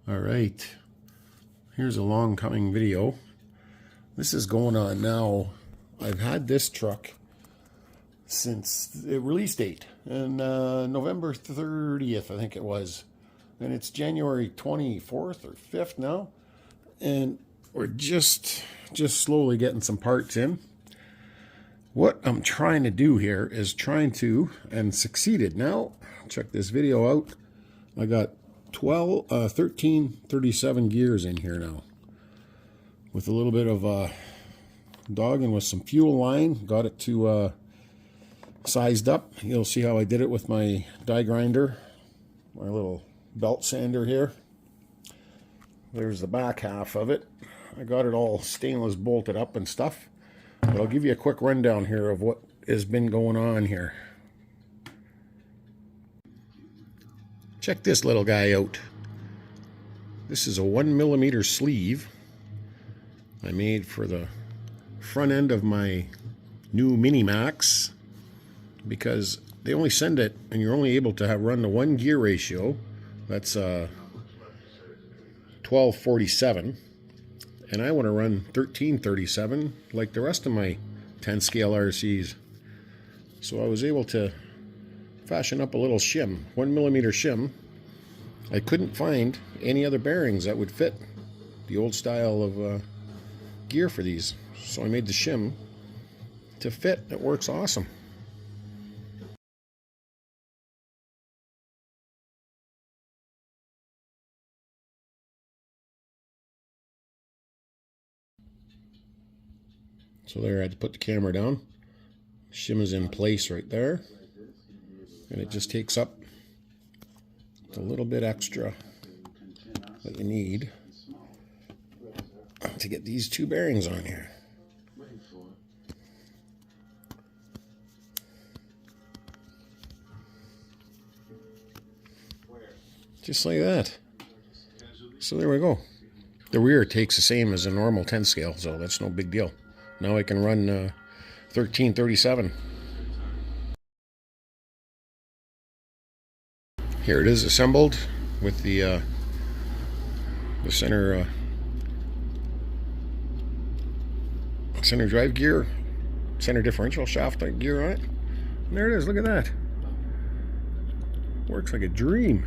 All right, here's a long coming video. This is going on now. I've had this truck since the release date, and November 30th, I think it was. And it's January 24th or 5th now. And we're just slowly getting some parts in. What I'm trying to do here is and succeeded. Now, check this video out. I got 1337 gears in here now. With a little bit of dogging with some fuel line. Got it to sized up. You'll see how I did it with my die grinder. My little belt sander here. There's the back half of it. I got it all stainless bolted up and stuff. But I'll give you a quick rundown here of what has been going on here. Check this little guy out. This is a 1mm sleeve I made for the front end of my new Mini Maxx, because they only send it and you're only able to run the 1 gear ratio. That's 1247, and I want to run 1337 like the rest of my 10 scale RCs. So I was able to fashion up a little shim, 1mm shim. I couldn't find any other bearings that would fit the old style of gear for these, so I made the shim to fit. It works awesome. So there, I had to put the camera down. Shim is in place right there, and it just takes up a little bit extra that you need to get these two bearings on here. Just like that. So there we go. The rear takes the same as a normal 10 scale, so that's no big deal. Now I can run 1337. Here it is assembled with the center drive gear, center differential shaft gear on it. And there it is. Look at that. Works like a dream.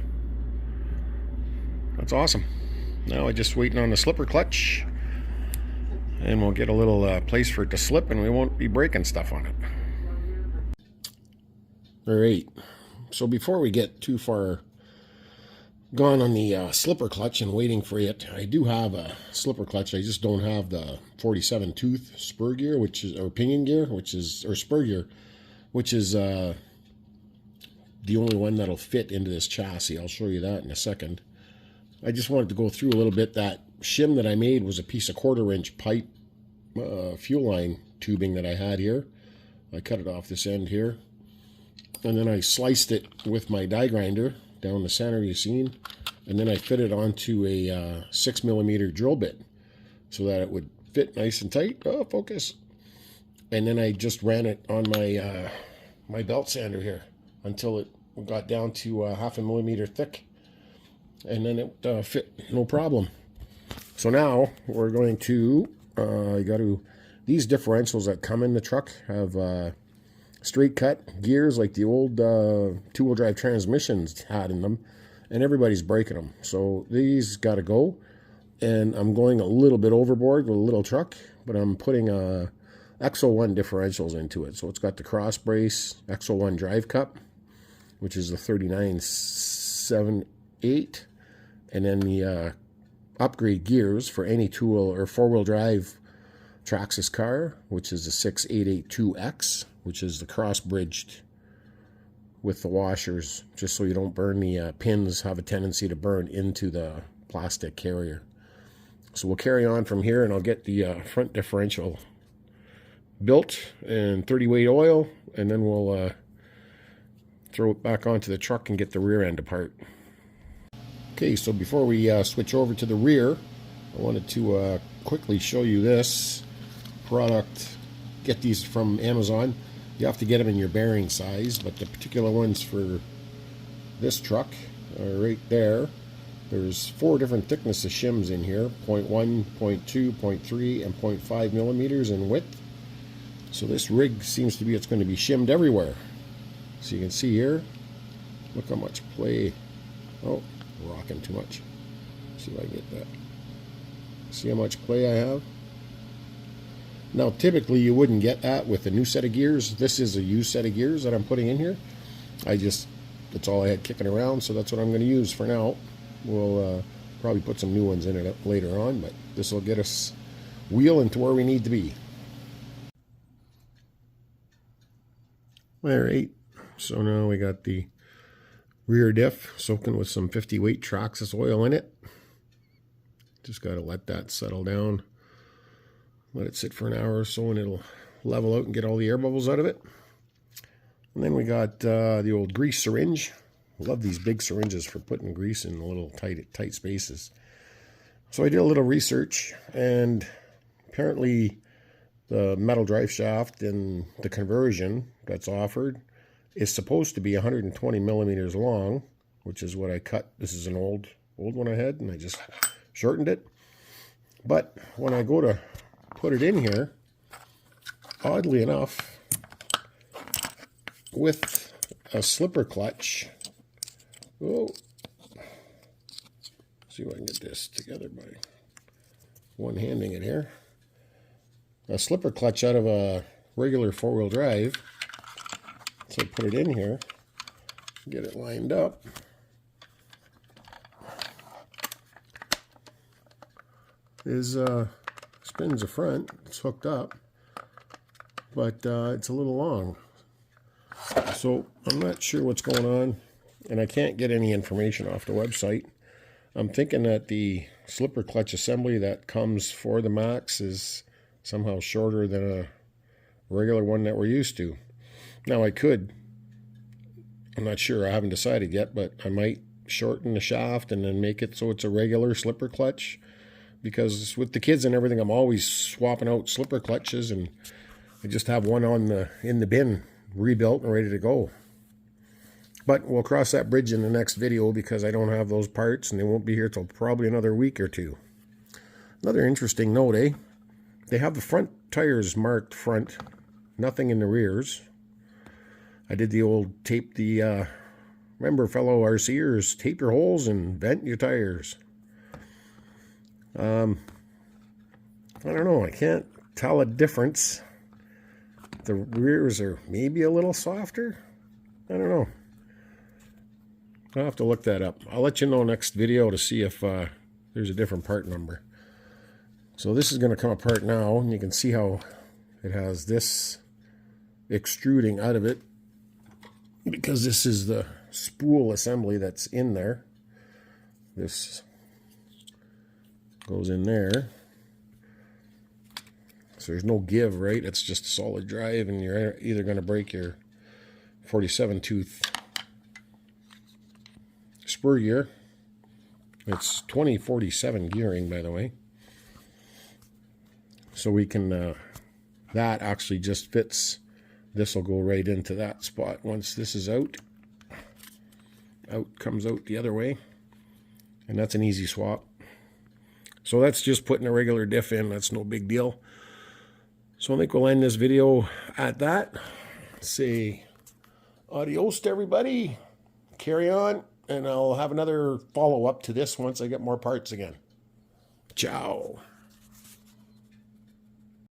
That's awesome. Now I'm just waiting on the slipper clutch, and we'll get a little place for it to slip, and we won't be breaking stuff on it. All right. So before we get too far gone on the slipper clutch and waiting for it, I do have a slipper clutch. I just don't have the 47 tooth spur gear, or pinion gear, or spur gear, which is the only one that'll fit into this chassis. I'll show you that in a second. I just wanted to go through a little bit. That shim that I made was a piece of 1/4-inch pipe fuel line tubing that I had here. I cut it off this end here, and then I sliced it with my die grinder down the center you've seen, and then I fit it onto a 6mm drill bit so that it would fit nice and tight. Oh, focus. And then I just ran it on my my belt sander here until it got down to 1/2 millimeter thick, and then it fit no problem. So now we're going to these differentials that come in the truck have straight cut gears like the old two-wheel drive transmissions had in them, and everybody's breaking them. So these got to go, and I'm going a little bit overboard with a little truck, but I'm putting XO1 differentials into it. So it's got the cross brace XO1 drive cup, which is the 3978, and then the upgrade gears for any two-wheel or four-wheel drive Traxxas car, which is the 6882X, which is the cross-bridged with the washers, just so you don't burn the pins have a tendency to burn into the plastic carrier. So we'll carry on from here, and I'll get the front differential built in 30 weight oil, and then we'll throw it back onto the truck and get the rear end apart. Okay, so before we switch over to the rear, I wanted to quickly show you this product. Get these from Amazon. You have to get them in your bearing size, but the particular ones for this truck are right there. There's 4 different thickness of shims in here, 0.1, 0.2, 0.3, and 0.5 millimeters in width. So this rig seems to be, it's going to be shimmed everywhere. So you can see here, look how much play. Oh, rocking too much. See if I can get that. See how much play I have? Now typically you wouldn't get that with a new set of gears. This is a used set of gears that I'm putting in here. That's all I had kicking around, so that's what I'm going to use for now. We'll probably put some new ones in it later on, but this will get us wheeling to where we need to be. Alright, so now we got the rear diff soaking with some 50 weight Traxxas oil in it. Just got to let that settle down. Let it sit for an hour or so and it'll level out and get all the air bubbles out of it. And then we got the old grease syringe. Love these big syringes for putting grease in little tight spaces. So I did a little research, and apparently the metal drive shaft and the conversion that's offered is supposed to be 120 millimeters long, which is what I cut. This is an old one I had, and I just shortened it. But when I go to put it in here, oddly enough, with a slipper clutch, see if I can get this together by one-handing it here. A slipper clutch out of a regular four-wheel drive. So I put it in here, get it lined up. Spins the front, it's hooked up, but it's a little long. So I'm not sure what's going on, and I can't get any information off the website. I'm thinking that the slipper clutch assembly that comes for the Maxx is somehow shorter than a regular one that we're used to. Now I'm not sure, I haven't decided yet, but I might shorten the shaft and then make it so it's a regular slipper clutch, because with the kids and everything, I'm always swapping out slipper clutches, and I just have one in the bin, rebuilt and ready to go. But we'll cross that bridge in the next video, because I don't have those parts and they won't be here till probably another week or two. Another interesting note, they have the front tires marked front, nothing in the rears. I did the old remember fellow RCers, tape your holes and vent your tires. I don't know, I can't tell a difference. The rears are maybe a little softer. I don't know. I'll have to look that up. I'll let you know next video to see if there's a different part number. So this is going to come apart now, and you can see how it has this extruding out of it, because this is the spool assembly that's in there. This goes in there. So there's no give, right? It's just a solid drive, and you're either going to break your 47 tooth spur gear. It's 2047 gearing, by the way. So we can, that actually just fits. This will go right into that spot once this is out. Comes out the other way. And that's an easy swap. So that's just putting a regular diff in. That's no big deal. So I think we'll end this video at that. Say adios to everybody. Carry on. And I'll have another follow-up to this once I get more parts again. Ciao.